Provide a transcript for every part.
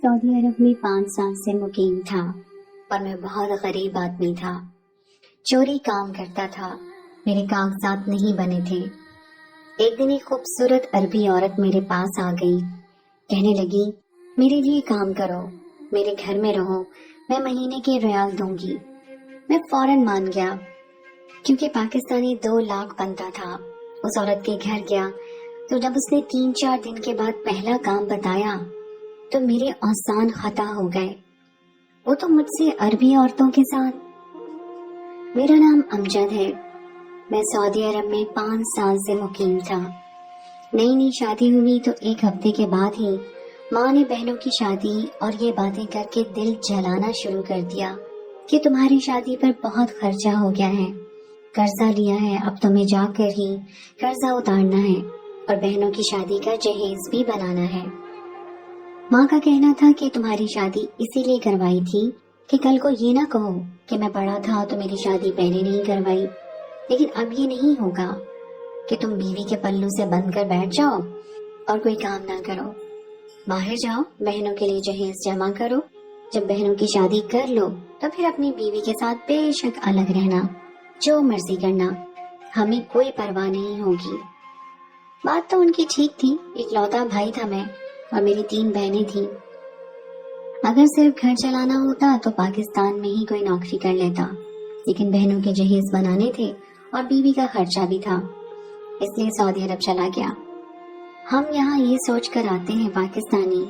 Saudi अरब में 5 साल से मुकीम था और मैं बहुत गरीब आदमी था। चोरी काम करता था, मेरे कागजात नहीं बने थे। एक दिन एक खूबसूरत अरबी औरत मेरे पास आ गई, कहने लगी, मेरे लिए काम करो, मेरे घर में रहो, मैं महीने के रियाल दूंगी। मैं फौरन मान गया, क्योंकि पाकिस्तानी 2 लाख बनता था। उस औरत के घर गया तो जब उसने 3-4 दिन के बाद पहला काम बताया तो मेरे औसान खता हो गए। वो तो मुझसे अरबी औरतों के साथ। मेरा नाम अमजद है, मैं सऊदी अरब में 5 साल से मुकीम था। नई नई शादी हुई तो 1 हफ्ते के बाद ही माँ ने बहनों की शादी और ये बातें करके दिल जलाना शुरू कर दिया कि तुम्हारी शादी पर बहुत खर्चा हो गया है, कर्जा लिया है, अब तुम्हें जाकर ही कर्जा उतारना है और बहनों की शादी का जहेज भी बनाना है। माँ का कहना था कि तुम्हारी शादी इसीलिए करवाई थी कि कल को ये ना कहो कि मैं बड़ा था तो मेरी शादी पहले नहीं करवाई। लेकिन अब ये नहीं होगा कि तुम बीवी के पल्लू से बंध कर बैठ जाओ और कोई काम ना करो। बाहर जाओ, बहनों के लिए जहेज जमा करो, जब बहनों की शादी कर लो तो फिर अपनी बीवी के साथ बेशक अलग रहना, जो मर्जी करना, हमें कोई परवाह नहीं होगी। बात तो उनकी ठीक थी, इकलौता भाई था मैं और मेरी 3 बहनें थीं। अगर सिर्फ घर चलाना होता तो पाकिस्तान में ही कोई नौकरी कर लेता, लेकिन बहनों के जहेज बनाने थे और बीवी का खर्चा भी था, इसलिए सऊदी अरब चला गया। हम यहाँ ये सोच कर आते हैं पाकिस्तानी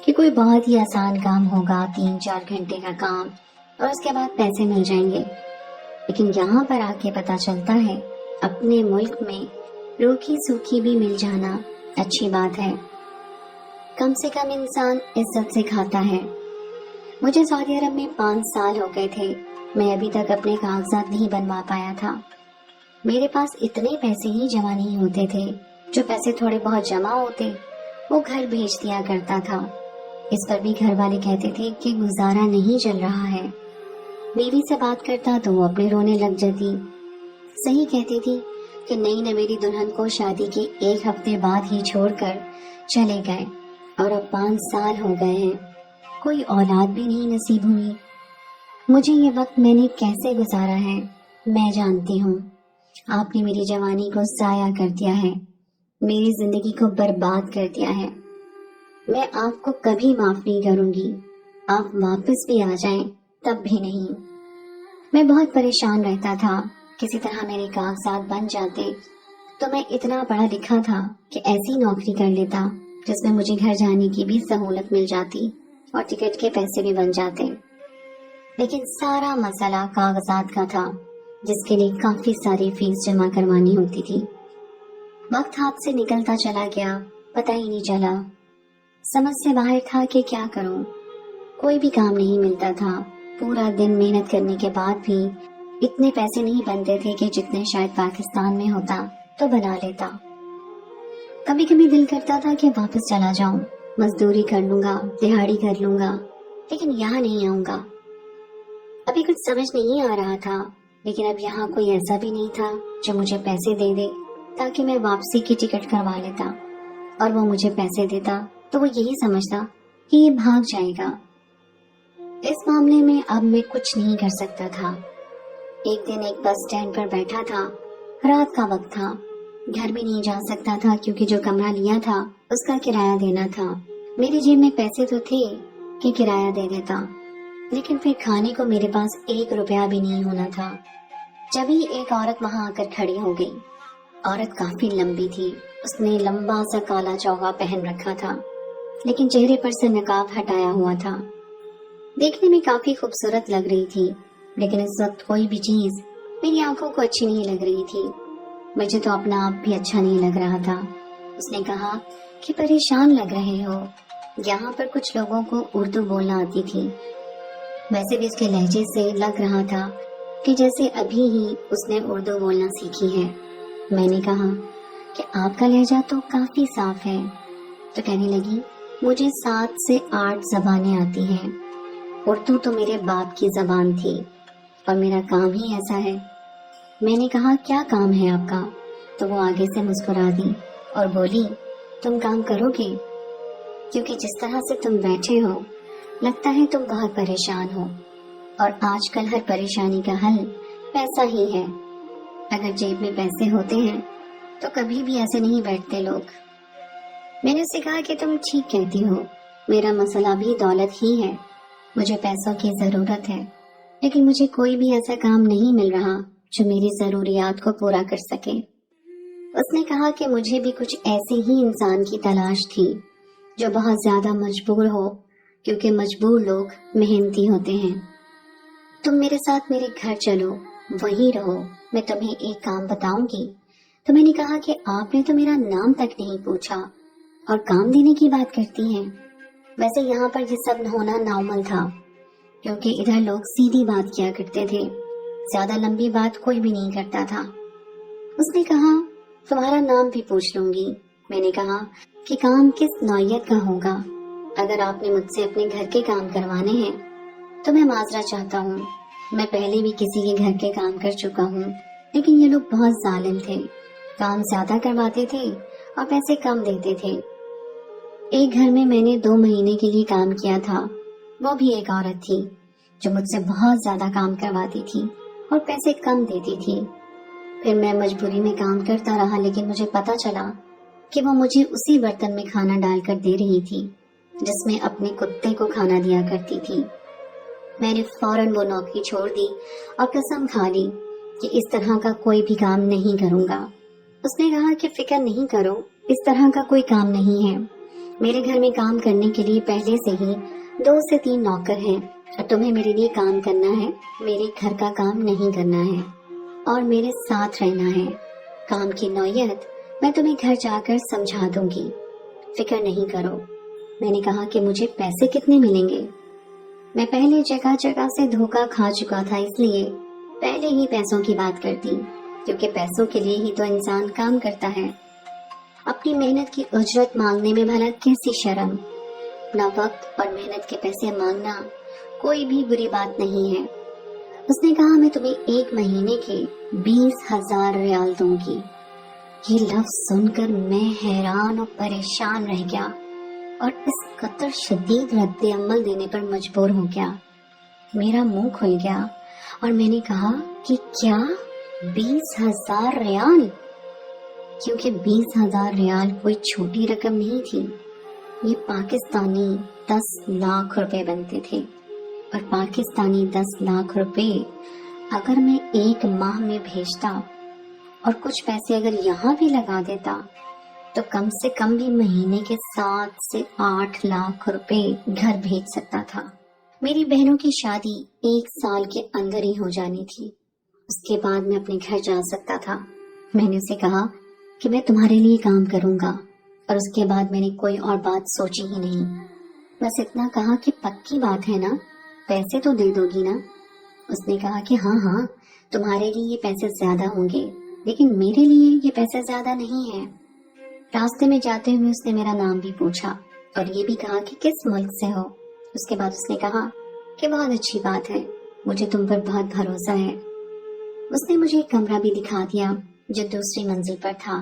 कि कोई बहुत ही आसान काम होगा, 3-4 घंटे का काम, और उसके बाद पैसे मिल जाएंगे। लेकिन यहाँ पर आके पता चलता है अपने मुल्क में रूखी सूखी भी मिल जाना अच्छी बात है। कम से कम इंसान इज्जत से खाता है। मुझे सऊदी अरब में 5 साल हो गए थे, मैं अभी तक अपने कागजात नहीं बनवा पाया था। मेरे पास इतने पैसे ही जमा नहीं होते थे, जो पैसे थोड़े बहुत जमा होते वो घर भेज दिया करता था। इस पर भी घर वाले कहते थे कि गुजारा नहीं चल रहा है। बीवी से बात करता तो वो अपने रोने लग जाती। सही कहती थी कि नई नवेली दुल्हन को शादी के 1 हफ्ते बाद ही छोड़कर चले गए और अब 5 साल हो गए हैं, कोई औलाद भी नहीं नसीब हुई। मुझे ये वक्त मैंने कैसे गुजारा है मैं जानती हूँ। आपने मेरी जवानी को ज़ाया कर दिया है, मेरी जिंदगी को बर्बाद कर दिया है। मैं आपको कभी माफ नहीं करूँगी, आप वापस भी आ जाएं तब भी नहीं। मैं बहुत परेशान रहता था, किसी तरह मेरे कागजात बन जाते तो मैं इतना पढ़ा लिखा था कि ऐसी नौकरी कर लेता जिसमें मुझे घर जाने की भी सहूलत मिल जाती और टिकट के पैसे भी बन जाते। लेकिन सारा मसला कागजात का था, जिसके लिए काफी सारी फीस जमा करवानी होती थी। वक्त हाथ से निकलता चला गया, पता ही नहीं चला। समझ से बाहर था कि क्या करूं। कोई भी काम नहीं मिलता था। पूरा दिन मेहनत करने के बाद भी इतने पैसे नहीं बनते थे कि जितने शायद पाकिस्तान में होता तो बना लेता। कभी कभी दिल करता था कि वापस चला जाऊं, मजदूरी कर लूंगा, दिहाड़ी कर लूंगा, लेकिन यहाँ नहीं आऊंगा। अभी कुछ समझ नहीं आ रहा था, लेकिन अब यहाँ कोई ऐसा भी नहीं था जो मुझे पैसे दे दे ताकि मैं वापसी की टिकट करवा लेता, और वो मुझे पैसे देता तो वो यही समझता कि ये भाग जाएगा। इस मामले में अब मैं कुछ नहीं कर सकता था। एक दिन एक बस स्टैंड पर बैठा था, रात का वक्त था, घर भी नहीं जा सकता था क्योंकि जो कमरा लिया था उसका किराया देना था। मेरी जेब में पैसे तो थे कि किराया दे देता, लेकिन फिर खाने को मेरे पास 1 रुपया भी नहीं होना था। जब ही एक औरत वहां आकर खड़ी हो गई। औरत काफी लंबी थी, उसने लंबा सा काला चौगा पहन रखा था, लेकिन चेहरे पर से नकाब हटाया हुआ था। देखने में काफी खूबसूरत लग रही थी, लेकिन इस वक्त कोई भी चीज मेरी आंखों को अच्छी नहीं लग रही थी। मुझे तो अपना आप भी अच्छा नहीं लग रहा था। उसने कहा कि परेशान लग रहे हो। यहाँ पर कुछ लोगों को उर्दू बोलना आती थी। वैसे भी उसके लहजे से लग रहा था कि जैसे अभी ही उसने उर्दू बोलना सीखी है। मैंने कहा कि आपका लहजा तो काफी साफ है। तो कहने लगी, मुझे 7 से 8 ज़बानें आती हैं। उर्दू तो मेरे बाप की ज़बान थी और मेरा काम ही ऐसा है। मैंने कहा, क्या काम है आपका? तो वो आगे से मुस्कुरा दी और बोली, तुम काम करोगे? क्योंकि जिस तरह से तुम बैठे हो लगता है तुम बहुत परेशान हो और आजकल हर परेशानी का हल पैसा ही है। अगर जेब में पैसे होते हैं तो कभी भी ऐसे नहीं बैठते लोग। मैंने उससे कहा कि तुम ठीक कहती हो, मेरा मसला भी दौलत ही है। मुझे पैसों की जरूरत है, लेकिन मुझे कोई भी ऐसा काम नहीं मिल रहा जो मेरी जरूरियात को पूरा कर सके। उसने कहा कि मुझे भी कुछ ऐसे ही इंसान की तलाश थी जो बहुत ज्यादा मजबूर हो, क्योंकि मजबूर लोग मेहनती होते हैं। तुम मेरे साथ मेरे घर चलो, वहीं रहो, मैं तुम्हें एक काम बताऊंगी। तो मैंने कहा कि आपने तो मेरा नाम तक नहीं पूछा और काम देने की बात करती हैं। वैसे यहाँ पर ये सब होना नॉर्मल था, क्योंकि इधर लोग सीधी बात किया करते थे, ज्यादा लंबी बात कोई भी नहीं करता था। उसने कहा तुम्हारा नाम भी पूछ लूंगी। मैंने कहा कि काम किस नौयत का होगा। अगर आपने मुझसे अपने घर के काम करवाने हैं तो मैं माजरा चाहता हूँ। मैं पहले भी किसी के घर के काम कर चुका हूँ, लेकिन ये लोग बहुत जालिम थे, काम ज्यादा करवाते थे और पैसे कम देते थे। एक घर में मैंने 2 महीने के लिए काम किया था, वो भी एक औरत थी जो मुझसे बहुत ज्यादा काम करवाती थी और पैसे कम देती थी। फिर मैं मजबूरी में काम करता रहा, लेकिन मुझे पता चला कि वो मुझे उसी बर्तन में खाना डालकर दे रही थी जिसमें अपने कुत्ते को खाना दिया करती थी। मैंने फौरन वो नौकरी छोड़ दी और कसम खा ली कि इस तरह का कोई भी काम नहीं करूंगा। उसने कहा कि फिक्र नहीं करो, इस तरह का कोई काम नहीं है। मेरे घर में काम करने के लिए पहले से ही 2 से 3 नौकर हैं और तुम्हें मेरे लिए काम करना है, मेरे घर का काम नहीं करना है और मेरे साथ रहना है। काम की नौयत मैं तुम्हें घर जाकर समझा दूंगी, फिक्र नहीं करो। मैंने कहा कि मुझे पैसे कितने मिलेंगे? मैं पहले जगह जगह से धोखा खा चुका था, इसलिए पहले ही पैसों की बात करती, क्योंकि पैसों के लिए ही तो इंसान काम करता है। अपनी मेहनत की उजरत मांगने में भला कैसी शर्म। ना वक्त और मेहनत के पैसे मांगना कोई भी बुरी बात नहीं है। उसने कहा मैं तुम्हें 1 महीने के 20,000 रियाल दूंगी। ये लफ्ज सुनकर मैं हैरान और परेशान रह गया और इस कदर शदीद रद्द अमल देने पर मजबूर हो गया। मेरा मुंह खुल गया और मैंने कहा कि क्या 20,000 रियाल? क्योंकि 20,000 रियाल कोई छोटी रकम नहीं थी, ये पाकिस्तानी 10 लाख रुपए बनते थे। और पाकिस्तानी 10 लाख रुपए अगर मैं 1 माह में भेजता और कुछ पैसे अगर यहाँ भी लगा देता तो कम से कम भी महीने के 7 से 8 लाख रुपए घर भेज सकता था। मेरी बहनों की शादी 1 साल के अंदर ही हो जानी थी, उसके बाद मैं अपने घर जा सकता था। मैंने उसे कहा कि मैं तुम्हारे लिए काम करूंगा और उसके बाद मैंने कोई और बात सोची ही नहीं। बस इतना कहा कि पक्की बात है ना, पैसे तो दे दोगी ना? उसने कहा कि हाँ हाँ, तुम्हारे लिए ये पैसे ज्यादा होंगे, लेकिन मेरे लिए ये पैसे ज्यादा नहीं है। रास्ते में जाते हुए उसने मेरा नाम भी पूछा और ये भी कहा कि किस मुल्क से हो। उसके बाद उसने कहा कि बहुत अच्छी बात है, मुझे तुम पर बहुत भरोसा है। उसने मुझे एक कमरा भी दिखा दिया जो दूसरी मंजिल पर था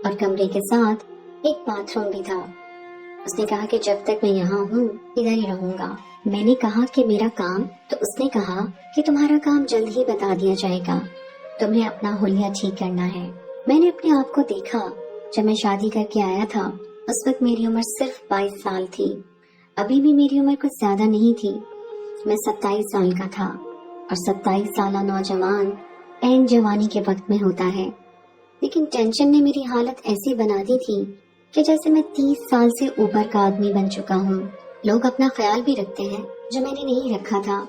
और कमरे के साथ एक बाथरूम भी था। उसने कहा कि जब तक मैं यहाँ हूँ इधर ही रहूंगा। मैंने कहा कि मेरा काम? तो उसने कहा कि तुम्हारा काम जल्द ही बता दिया जाएगा, तुम्हें अपना हुलिया ठीक करना है। मैंने अपने आप को देखा जब मैं शादी करके आया था। उस वक्त मेरी उम्र सिर्फ 22 साल थी। अभी भी मेरी उम्र कुछ ज्यादा नहीं थी, मैं 27 साल का था और 27 साला नौजवान ऐन जवानी के वक्त में होता है। लेकिन टेंशन ने मेरी हालत ऐसी बना दी थी कि जैसे मैं 30 साल से ऊपर का आदमी बन चुका हूँ। लोग अपना ख्याल भी रखते हैं जो मैंने नहीं रखा था,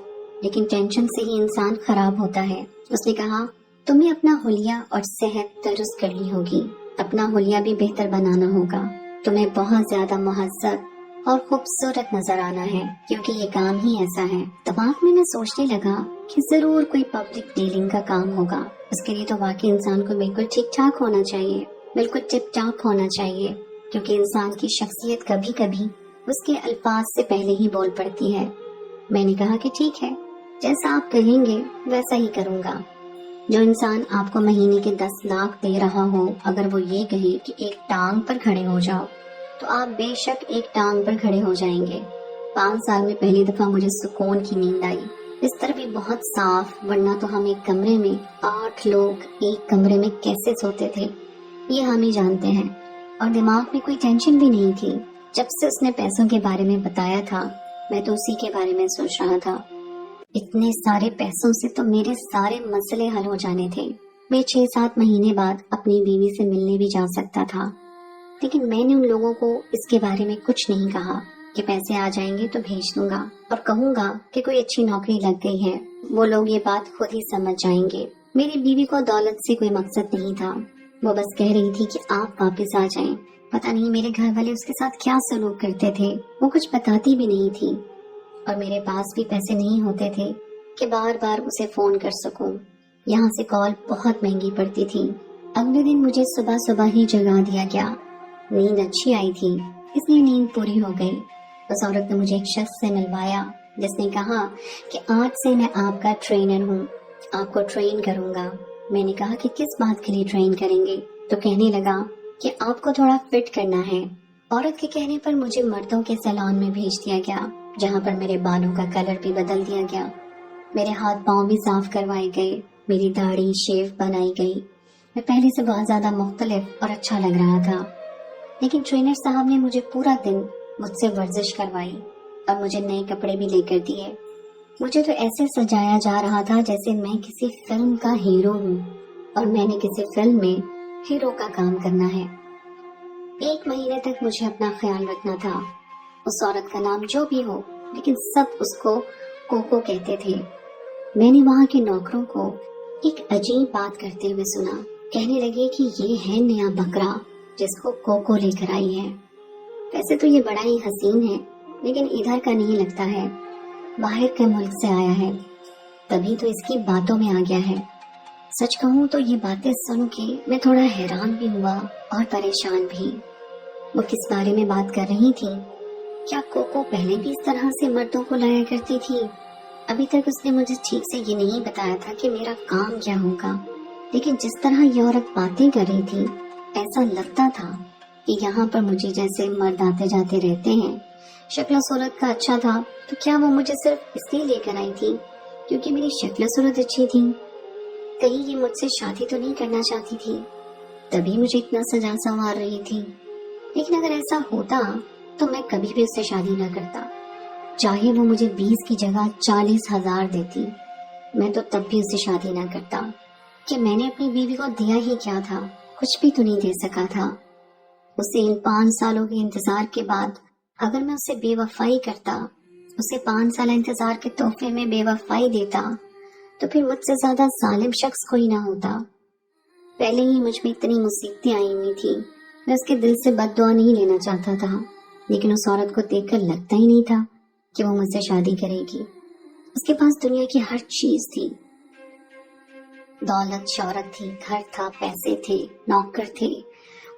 लेकिन टेंशन से ही इंसान खराब होता है। उसने कहा तुम्हें अपना हुलिया और सेहत दुरुस्त करनी होगी, अपना हुलिया भी बेहतर बनाना होगा। तुम्हें बहुत ज्यादा मुहज्जब और खूबसूरत नजर आना है, क्योंकि ये काम ही ऐसा है। दिमाग में मैं सोचने लगा कि जरूर कोई पब्लिक डीलिंग का काम होगा। उसके लिए तो वाकई इंसान को बिल्कुल ठीक ठाक होना चाहिए, बिल्कुल टिप टाप होना चाहिए, क्योंकि इंसान की शख्सियत कभी कभी उसके अल्फाज से पहले ही बोल पड़ती है। मैंने कहा कि ठीक है, जैसा आप कहेंगे वैसा ही करूँगा। जो इंसान आपको महीने के 10 लाख दे रहा हो, अगर वो ये कहे कि एक टांग पर खड़े हो जाओ, तो आप बेशक एक टांग पर खड़े हो जाएंगे। 5 साल में पहली दफा मुझे सुकून की नींद आई। बिस्तर भी बहुत साफ, वरना तो हम एक कमरे में 8 लोग एक कमरे में कैसे सोते थे ये हम ही जानते हैं। और दिमाग में कोई टेंशन भी नहीं थी। जब से उसने पैसों के बारे में बताया था, मैं तो उसी के बारे में सोच रहा था। इतने सारे पैसों से तो मेरे सारे मसले हल हो जाने थे। मैं 6-7 महीने बाद अपनी बीवी से मिलने भी जा सकता था। लेकिन मैंने उन लोगों को इसके बारे में कुछ नहीं कहा कि पैसे आ जाएंगे तो भेज दूंगा और कहूंगा कि कोई अच्छी नौकरी लग गई है। वो लोग ये बात खुद ही समझ जाएंगे। मेरी बीवी को दौलत से कोई मकसद नहीं था। वो बस कह रही थी कि आप वापस आ जाएं। पता नहीं मेरे घर वाले उसके साथ क्या सलूक करते थे। वो कुछ बताती भी नहीं थी और मेरे पास भी पैसे नहीं होते थे कि बार बार उसे फोन कर सकूं। यहाँ से कॉल बहुत महंगी पड़ती थी। अगले दिन मुझे सुबह सुबह ही जगा दिया गया। नींद अच्छी आई थी, इसलिए नींद पूरी हो गई। उस औरत ने मुझे एक शख्स से मिलवाया जिसने कहा कि आज से मैं आपका ट्रेनर हूँ, आपको ट्रेन करूंगा। मैंने कहा कि किस बात के लिए ट्रेन करेंगे? तो कहने लगा कि आपको थोड़ा फिट करना है। औरत के कहने पर मुझे मर्दों के सैलून में भेज दिया गया, जहाँ पर मेरे बालों का कलर भी बदल दिया गया। मेरे हाथ पांव भी साफ करवाए गए, मेरी दाढ़ी शेव बनाई गई। मैं पहले से बहुत ज्यादा मुख्तलिफ और अच्छा लग रहा था। लेकिन ट्रेनर साहब ने मुझे पूरा दिन मुझसे वर्जिश करवाई और मुझे नए कपड़े भी लेकर दिए। मुझे तो ऐसे सजाया जा रहा था जैसे मैं किसी फिल्म का हीरो हूँ और मैंने किसी फिल्म में हीरो का काम करना है। 1 महीने तक मुझे अपना ख्याल रखना था। उस औरत का नाम जो भी हो, लेकिन सब उसको कोको कहते थे। मैंने वहाँ के नौकरों को एक अजीब बात करते हुए सुना। कहने लगे कि ये है नया बकरा जिसको कोको लेकर आई है। वैसे तो ये बड़ा ही हसीन है, लेकिन इधर का नहीं लगता है, बाहर के मुल्क से आया है, तभी तो इसकी बातों में आ गया है। सच कहूँ तो ये बातें सुन के मैं थोड़ा हैरान भी हुआ और परेशान भी। वो किस बारे में बात कर रही थी? क्या कोको पहले भी इस तरह से मर्दों को लाया करती थी? अभी तक उसने मुझे ठीक से ये नहीं बताया था कि मेरा काम क्या होगा। लेकिन जिस तरह ये औरत बातें कर रही थी, ऐसा लगता था कि यहाँ पर मुझे जैसे मर्द आते जाते रहते हैं। शक्ल सूरत का अच्छा था, तो क्या वो मुझे सिर्फ इसलिए लेकर आई थी क्योंकि मेरी शक्ल सूरत अच्छी थी? कहीं ये मुझसे शादी तो नहीं करना चाहती थी, तभी मुझे इतना सजा संवार रही थी। लेकिन अगर ऐसा होता तो मैं कभी भी उससे शादी न करता, चाहे वो मुझे 20 की जगह 40,000 देती, मैं तो तब भी उससे शादी न करता। कि मैंने अपनी बीवी को दिया ही क्या था? कुछ भी तो नहीं दे सका था। उसे इन 5 सालों के इंतजार के बाद अगर मैं उसे बेवफाई करता, उसे 5 साल इंतजार के तोहफे में बेवफाई देता, तो फिर मुझसे ज्यादा जालिम शख्स कोई ना होता। पहले ही मुझ में इतनी मुसीबतें आई हुई थी। मैं उसके दिल से बद्दुआ नहीं लेना चाहता था, लेकिन उस औरत को देखकर लगता ही नहीं था कि वो मुझसे शादी करेगी। उसके पास दुनिया की हर चीज थी, दौलत शौहरत थी, घर था, पैसे थे, नौकर थे।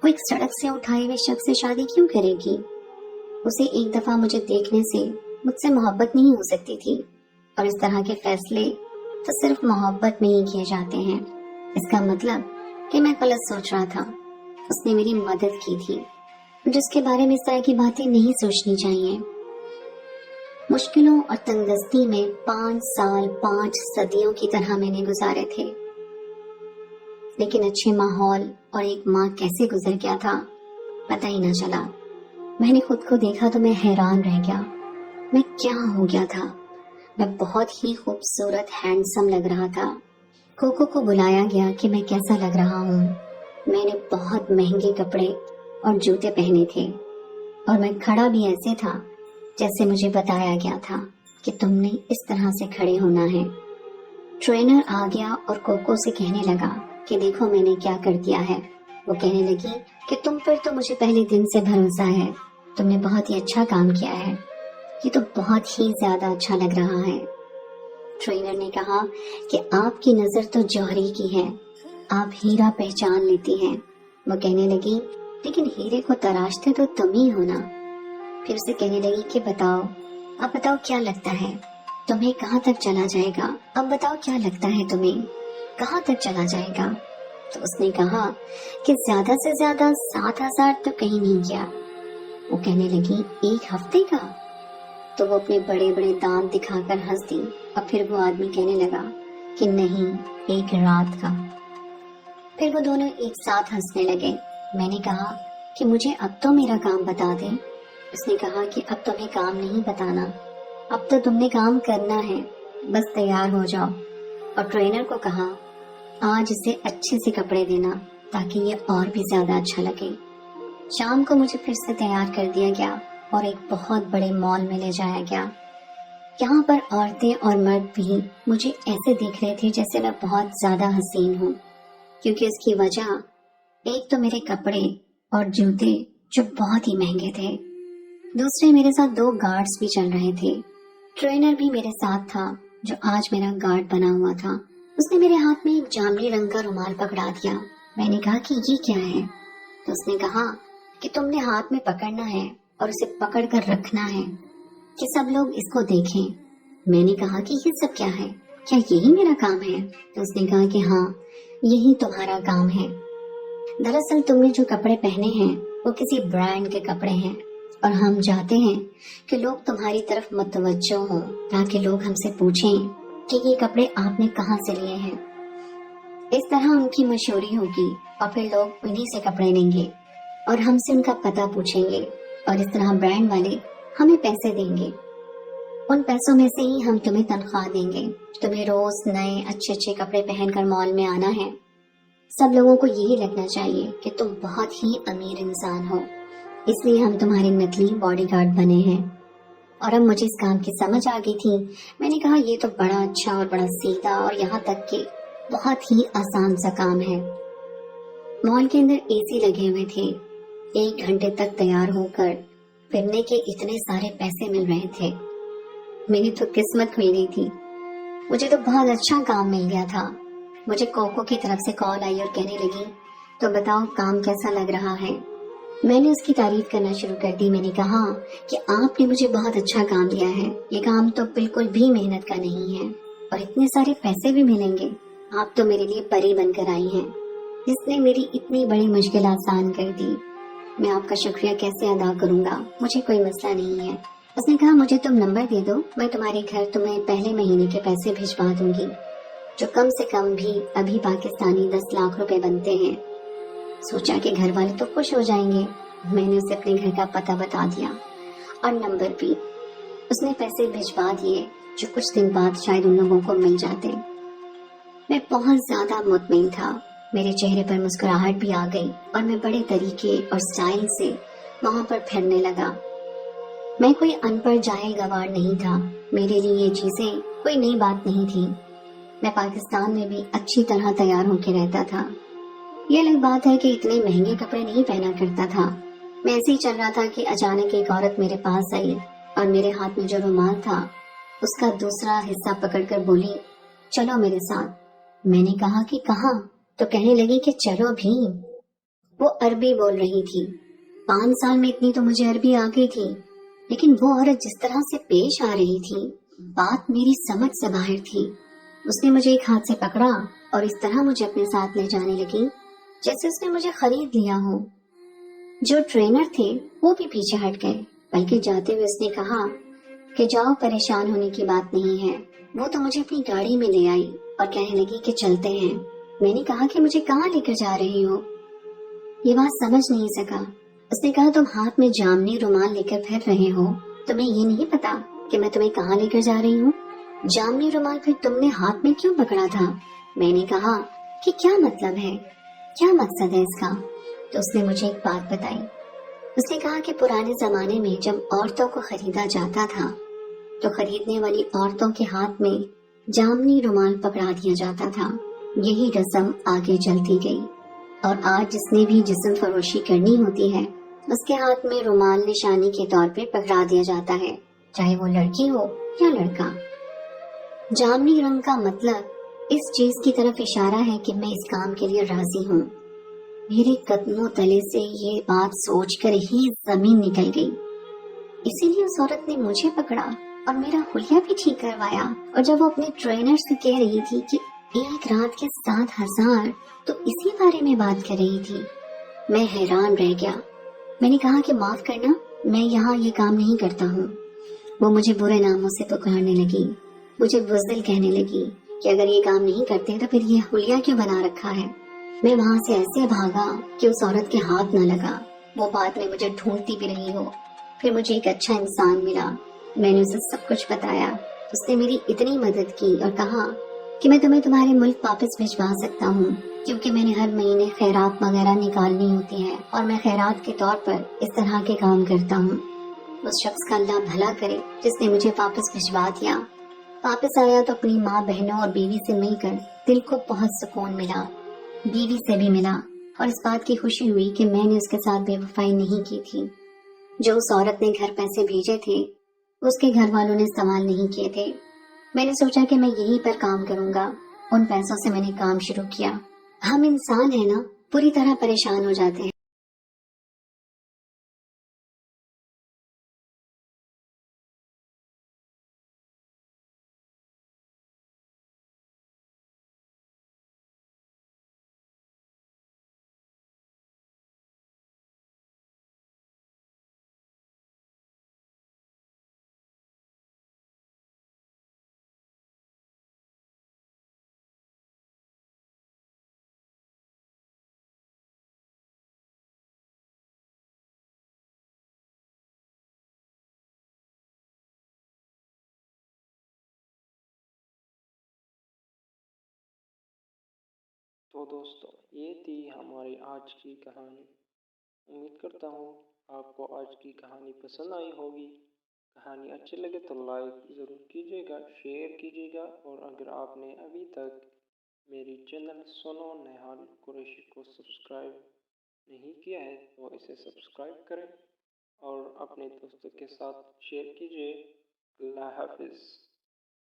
वो एक सड़क से उठाए हुए शख्स से शादी क्यों करेगी? उसे एक दफा मुझे देखने से मुझसे मोहब्बत नहीं हो सकती थी, और इस तरह के फैसले तो सिर्फ मोहब्बत में ही किए जाते हैं। इसका मतलब कि मैं गलत सोच रहा था। उसने मेरी मदद की थी, जिसके बारे में इस तरह की बातें नहीं सोचनी चाहिए। मुश्किलों और तंगदस्ती में 5 साल 5 सदियों की तरह मैंने गुजारे थे, लेकिन अच्छे माहौल और एक माँ कैसे गुजर गया था पता ही ना चला। मैंने खुद को देखा तो मैं हैरान रह गया। मैं क्या हो गया था? मैं बहुत ही खूबसूरत हैंडसम लग रहा था। कोको को बुलाया गया कि मैं कैसा लग रहा हूँ। मैंने बहुत महंगे कपड़े और जूते पहने थे, और मैं खड़ा भी ऐसे था जैसे मुझे बताया गया था कि तुमने इस तरह से खड़े होना है। ट्रेनर आ गया और कोको से कहने लगा कि देखो मैंने क्या कर दिया है। वो कहने लगी कि तुम पर तो मुझे पहले दिन से भरोसा है, तुमने बहुत ही अच्छा काम किया है, ये तो बहुत ही ज्यादा अच्छा लग रहा है। ट्रेनर ने कहा कि आपकी नजर तो जौहरी की है, आप हीरा पहचान लेती हैं। वो कहने लगी लेकिन हीरे को तराशते तो तुम ही हो ना। फिर उसे कहने लगी कि बताओ, अब बताओ क्या लगता है तुम्हें कहाँ तक चला जाएगा? अब बताओ क्या लगता है तुम्हें कहाँ तक चला जाएगा? तो उसने कहा कि ज्यादा से ज्यादा 7,000 तो कहीं नहीं गया। वो कहने लगी 1 हफ्ते का? تو وہ اپنے بڑے بڑے دانت دکھا کر ہنس دی اور پھر وہ آدمی کہنے لگا کہ نہیں، ایک رات کا۔ پھر وہ دونوں ایک ساتھ ہنسنے لگے۔ میں نے کہا کہ مجھے اب تو میرا کام بتا دیں۔ اس نے کہا کہ اب تمہیں کام نہیں بتانا، اب تو تم نے کام کرنا ہے، بس تیار ہو جاؤ۔ اور ٹرینر کو کہا آج اسے اچھے سے کپڑے دینا تاکہ یہ اور بھی زیادہ اچھا لگے۔ شام کو مجھے پھر سے تیار کر دیا گیا اور ایک بہت بڑے مال میں لے جایا گیا۔ یہاں پر عورتیں اور مرد بھی مجھے ایسے دیکھ رہے تھے جیسے میں بہت زیادہ حسین ہوں، کیونکہ اس کی وجہ ایک تو میرے کپڑے اور جوتے جو بہت ہی مہنگے تھے، دوسرے میرے ساتھ 2 گارڈز بھی چل رہے تھے۔ ٹرینر بھی میرے ساتھ تھا جو آج میرا گارڈ بنا ہوا تھا۔ اس نے میرے ہاتھ میں ایک جامنی رنگ کا رومال پکڑا دیا۔ میں نے کہا کہ یہ کیا ہے؟ تو اس نے کہا کہ تم نے ہاتھ میں پکڑنا ہے اور اسے پکڑ کر رکھنا ہے کہ سب لوگ اس کو دیکھیں۔ میں نے کہا کہ یہ سب کیا ہے؟ کیا یہی میرا کام ہے؟ تو اس نے کہا کہ ہاں، یہی تمہارا کام ہے۔ دراصل تم نے جو کپڑے پہنے ہیں وہ کسی برانڈ کے کپڑے ہیں، اور ہم چاہتے ہیں کہ لوگ تمہاری طرف متوجہ ہوں تاکہ لوگ ہم سے پوچھیں کہ یہ کپڑے آپ نے کہاں سے لیے ہیں۔ اس طرح ان کی مشہوری ہوگی اور پھر لوگ انہی سے کپڑے لیں گے اور ہم سے ان کا پتہ پوچھیں گے، اور اس طرح برانڈ والے ہمیں پیسے دیں گے۔ ان پیسوں میں سے ہی ہم تمہیں تنخواہ دیں گے۔ تمہیں روز نئے اچھے اچھے کپڑے پہن کر مال میں آنا ہے۔ سب لوگوں کو یہی لگنا چاہیے کہ تم بہت ہی امیر انسان ہو، اس لیے ہم تمہارے نکلی باڈی گارڈ بنے ہیں۔ اور اب مجھے اس کام کی سمجھ آ گئی تھی۔ میں نے کہا یہ تو بڑا اچھا اور بڑا سیدھا اور یہاں تک کہ بہت ہی آسان سا کام ہے۔ مال کے اندر اے سی لگے ہوئے تھے۔ 1 گھنٹے تک تیار ہو کر پھرنے کے اتنے سارے پیسے مل رہے تھے۔ میری تو قسمت کھل گئی تھی، مجھے تو بہت اچھا کام مل گیا تھا۔ مجھے کوکو کی طرف سے کال آئی اور کہنے لگی تو بتاؤ کام کیسا لگ رہا ہے۔ میں نے اس کی تعریف کرنا شروع کر دی۔ میں نے کہا کہ آپ نے مجھے بہت اچھا کام دیا ہے، یہ کام تو بالکل بھی محنت کا نہیں ہے اور اتنے سارے پیسے بھی ملیں گے۔ آپ تو میرے لیے پری بن کر آئی ہیں جس نے میری اتنی بڑی مشکل آسان کر دی۔ میں آپ کا شکریہ کیسے ادا کروں گا، مجھے کوئی مسئلہ نہیں ہے۔ اس نے کہا مجھے تم نمبر دے دو، میں تمہارے گھر تمہیں پہلے مہینے کے پیسے بھجوا دوں گی، جو کم سے کم بھی ابھی پاکستانی 10 لاکھ روپے بنتے ہیں۔ سوچا کہ گھر والے تو خوش ہو جائیں گے۔ میں نے اسے اپنے گھر کا پتہ بتا دیا اور نمبر بھی۔ اس نے پیسے بھجوا دیے جو کچھ دن بعد شاید ان لوگوں کو مل جاتے۔ میں بہت زیادہ مطمئن تھا، میرے چہرے پر مسکراہٹ بھی آ گئی اور میں بڑے طریقے اور سٹائل سے وہاں پر پھرنے لگا۔ میں کوئی ان پڑھ جاہل گوار نہیں تھا، میرے لیے یہ چیزیں کوئی نئی بات نہیں تھی۔ میں پاکستان میں بھی اچھی طرح تیار ہو کے رہتا تھا۔ یہ الگ بات ہے کہ اتنے مہنگے کپڑے نہیں پہنا کرتا تھا۔ میں ایسے ہی چل رہا تھا کہ اچانک ایک عورت میرے پاس آئی اور میرے ہاتھ میں جو رومال تھا اس کا دوسرا حصہ پکڑ کر بولی چلو میرے ساتھ۔ میں نے کہا کہ کہاں؟ تو کہنے لگی کہ چلو بھی۔ وہ عربی بول رہی تھی۔ 5 سال میں اتنی تو مجھے عربی آ گئی تھی، لیکن وہ عورت جس طرح سے پیش آ رہی تھی بات میری سمجھ سے باہر تھی۔ اس نے مجھے ایک ہاتھ سے پکڑا اور اس طرح مجھے اپنے ساتھ لے جانے لگی جیسے اس نے مجھے خرید لیا ہو۔ جو ٹرینر تھے وہ بھی پیچھے ہٹ گئے، بلکہ جاتے ہوئے اس نے کہا کہ جاؤ، پریشان ہونے کی بات نہیں ہے۔ وہ تو مجھے اپنی گاڑی میں لے آئی اور کہنے لگی کہ چلتے ہیں۔ میں نے کہا کہ مجھے کہاں لے کر جا رہی ہو؟ یہ بات سمجھ نہیں سکا۔ اس نے کہا تم ہاتھ میں جامنی رومال لے کر پھر رہے ہو، تمہیں یہ نہیں پتا کہ میں تمہیں کہاں لے کر جا رہی ہوں؟ جامنی رومال پھر تم نے ہاتھ میں کیوں پکڑا تھا؟ میں نے کہا کہ کیا مطلب ہے، کیا مقصد ہے اس کا؟ تو اس نے مجھے ایک بات بتائی۔ اس نے کہا کہ پرانے زمانے میں جب عورتوں کو خریدا جاتا تھا تو خریدنے والی عورتوں کے ہاتھ میں جامنی رومال پکڑا دیا جاتا تھا۔ یہی رسم آگے چلتی گئی اور آج جس نے بھی جسم فروشی کرنی ہوتی ہے اس کے ہاتھ میں رومال نشانی کے طور پہ پکڑا دیا جاتا ہے، چاہے وہ لڑکی ہو یا لڑکا۔ جامنی رنگ کا مطلب اس چیز کی طرف اشارہ ہے کہ میں اس کام کے لیے راضی ہوں۔ میرے قدموں تلے سے یہ بات سوچ کر ہی زمین نکل گئی۔ اسی لیے اس عورت نے مجھے پکڑا اور میرا حلیہ بھی ٹھیک کروایا، اور جب وہ اپنے ٹرینر سے کہہ رہی تھی کہ 1 رات کے 7,000 تو اسی بارے میں بات کر رہی تھی۔ میں حیران رہ گیا۔ میں نے کہا کہ معاف کرنا، میں یہاں یہ کام نہیں کرتا ہوں۔ وہ مجھے برے ناموں سے پکارنے لگی، مجھے بزدل کہنے لگی کہ اگر یہ کام نہیں کرتے تو پھر یہ حلیہ کیوں بنا رکھا ہے۔ میں وہاں سے ایسے بھاگا کہ اس عورت کے ہاتھ نہ لگا، وہ بعد میں مجھے ڈھونڈتی بھی رہی ہو۔ پھر مجھے ایک اچھا انسان ملا، میں نے اسے سب کچھ بتایا، اس نے میری اتنی مدد کی اور کہا کہ میں تمہیں تمہارے ملک واپس بھجوا سکتا ہوں، کیونکہ میں نے ہر مہینے خیرات وغیرہ نکالنی ہوتی ہے اور میں خیرات کے طور پر اس طرح کے کام کرتا ہوں۔ اس شخص کا اللہ بھلا کرے جس نے مجھے واپس بھجوا دیا۔ واپس آیا تو اپنی ماں، بہنوں اور بیوی سے مل کر دل کو بہت سکون ملا، بیوی سے بھی ملا، اور اس بات کی خوشی ہوئی کہ میں نے اس کے ساتھ بے وفائی نہیں کی تھی۔ جو اس عورت نے گھر پیسے بھیجے تھے اس کے گھر والوں نے استعمال نہیں کیے تھے۔ میں نے سوچا کہ میں یہیں پر کام کروں گا، ان پیسوں سے میں نے کام شروع کیا۔ ہم انسان ہیں نا، پوری طرح پریشان ہو جاتے ہیں۔ تو دوستو، یہ تھی ہماری آج کی کہانی۔ امید کرتا ہوں آپ کو آج کی کہانی پسند آئی ہوگی۔ کہانی اچھی لگے تو لائک ضرور کیجیے گا، شیئر کیجیے گا، اور اگر آپ نے ابھی تک میری چینل سنو نہال قریشی کو سبسکرائب نہیں کیا ہے تو اسے سبسکرائب کریں اور اپنے دوستوں کے ساتھ شیئر کیجیے۔ اللہ حافظ۔